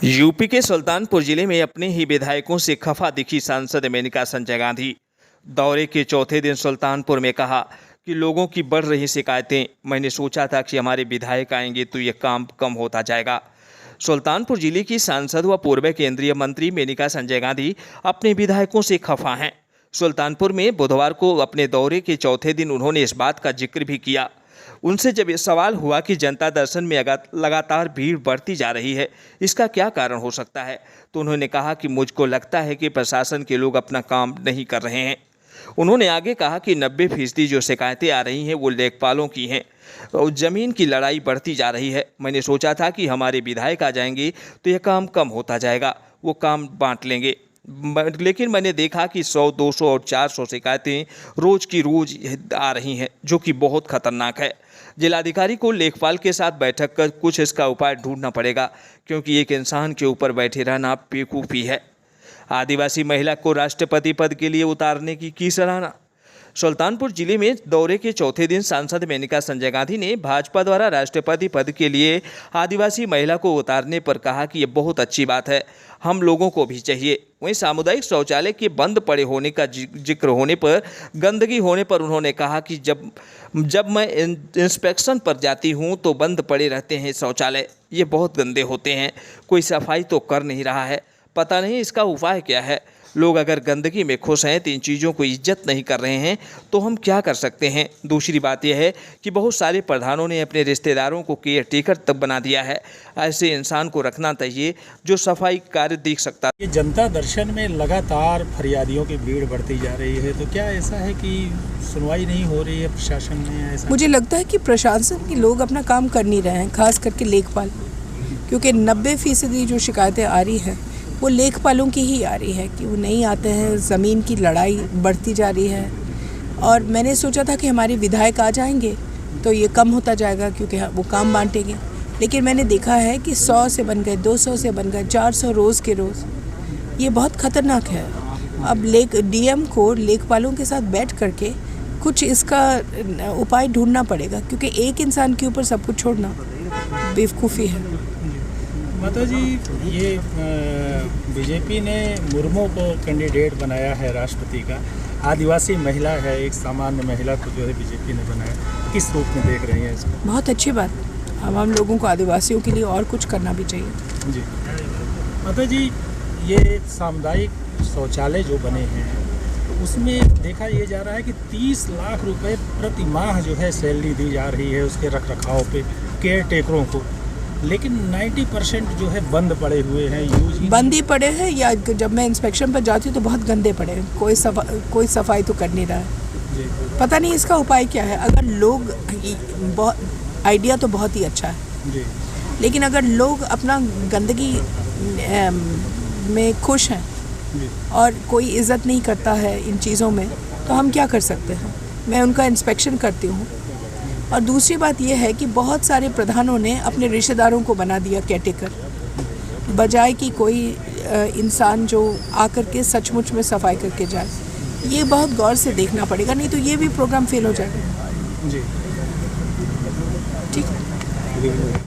UP के सुल्तानपुर जिले में अपने ही विधायकों से खफा दिखी सांसद मेनका संजय गांधी। दौरे के चौथे दिन सुल्तानपुर में कहा कि लोगों की बढ़ रही शिकायतें, मैंने सोचा था कि हमारे विधायक आएंगे तो ये काम कम होता जाएगा। सुल्तानपुर जिले की सांसद व पूर्व केंद्रीय मंत्री मेनका संजय गांधी अपने विधायकों से खफा हैं। सुल्तानपुर में बुधवार को अपने दौरे के चौथे दिन उन्होंने इस बात का जिक्र भी किया। उनसे जब ये सवाल हुआ कि जनता दर्शन में लगातार भीड़ बढ़ती जा रही है, इसका क्या कारण हो सकता है, तो उन्होंने कहा कि मुझको लगता है कि प्रशासन के लोग अपना काम नहीं कर रहे हैं। उन्होंने आगे कहा कि 90% जो शिकायतें आ रही हैं वो लेखपालों की हैं और ज़मीन की लड़ाई बढ़ती जा रही है। मैंने सोचा था कि हमारे विधायक आ जाएंगे तो यह काम कम होता जाएगा, वो काम बांट लेंगे, लेकिन मैंने देखा कि 100, 200 और 400 शिकायतें रोज की रोज आ रही हैं, जो कि बहुत खतरनाक है। जिलाधिकारी को लेखपाल के साथ बैठक कर कुछ इसका उपाय ढूंढना पड़ेगा, क्योंकि एक इंसान के ऊपर बैठे रहना बेवकूफ़ी है। आदिवासी महिला को राष्ट्रपति पद के लिए उतारने की सराहना। सुल्तानपुर जिले में दौरे के चौथे दिन सांसद मेनका संजय गांधी ने भाजपा द्वारा राष्ट्रपति पद के लिए आदिवासी महिला को उतारने पर कहा कि यह बहुत अच्छी बात है, हम लोगों को भी चाहिए। वहीं सामुदायिक शौचालय के बंद पड़े होने का जिक्र होने पर, गंदगी होने पर उन्होंने कहा कि जब मैं इंस्पेक्शन पर जाती हूं तो बंद पड़े रहते हैं शौचालय, ये बहुत गंदे होते हैं, कोई सफाई तो कर नहीं रहा है, पता नहीं इसका उपाय क्या है। लोग अगर गंदगी में खुश हैं, तो इन चीज़ों को इज्जत नहीं कर रहे हैं, तो हम क्या कर सकते हैं। दूसरी बात यह है कि बहुत सारे प्रधानों ने अपने रिश्तेदारों को केयर टेकर तक बना दिया है। ऐसे इंसान को रखना चाहिए जो सफाई कार्य देख सकता। ये जनता दर्शन में लगातार फरियादियों की भीड़ बढ़ती जा रही है, तो क्या ऐसा है कि सुनवाई नहीं हो रही है प्रशासन में? ऐसा मुझे लगता है कि प्रशासन के लोग अपना काम कर नहीं रहे हैं, खास करके लेखपाल, क्योंकि 90% जो शिकायतें आ रही हैं वो लेखपालों की ही आ रही है कि वो नहीं आते हैं, ज़मीन की लड़ाई बढ़ती जा रही है। और मैंने सोचा था कि हमारे विधायक आ जाएंगे तो ये कम होता जाएगा, क्योंकि वो काम बांटेंगे, लेकिन मैंने देखा है कि 100 से बन गए, 200 से बन गए, 400 रोज़ के रोज़। ये बहुत ख़तरनाक है। अब डीएम को लेखपालों के साथ बैठ करके कुछ इसका उपाय ढूंढना पड़ेगा, क्योंकि एक इंसान के ऊपर सब कुछ छोड़ना बेवकूफ़ी है। माता जी, ये बीजेपी ने मुर्मू को कैंडिडेट बनाया है राष्ट्रपति का, आदिवासी महिला है, एक सामान्य महिला को जो है बीजेपी ने बनाया, किस रूप में देख रही हैं इसको? बहुत अच्छी बात। अब हम लोगों को आदिवासियों के लिए और कुछ करना भी चाहिए। जी माता जी, ये सामुदायिक शौचालय जो बने हैं उसमें देखा ये जा रहा है कि 30 लाख रुपए प्रति माह जो है सैलरी दी जा रही है उसके रख रखाव पे केयर टेकरों को, लेकिन 90% जो है बंद पड़े हुए हैं, यूज बंद ही पड़े हैं, या जब मैं इंस्पेक्शन पर जाती हूँ तो बहुत गंदे पड़े हैं, कोई सफाई तो कर नहीं रहा है। पता नहीं इसका उपाय क्या है। अगर लोग, आइडिया तो बहुत ही अच्छा है जी, लेकिन अगर लोग अपना गंदगी में खुश हैं और कोई इज़्ज़त नहीं करता है इन चीज़ों में, तो हम क्या कर सकते हैं। मैं उनका इंस्पेक्शन करती हूँ। और दूसरी बात यह है कि बहुत सारे प्रधानों ने अपने रिश्तेदारों को बना दिया केयरटेकर, बजाय कि कोई इंसान जो आकर के सचमुच में सफाई करके जाए। ये बहुत गौर से देखना पड़ेगा, नहीं तो ये भी प्रोग्राम फेल हो जाएगा। जी, ठीक है।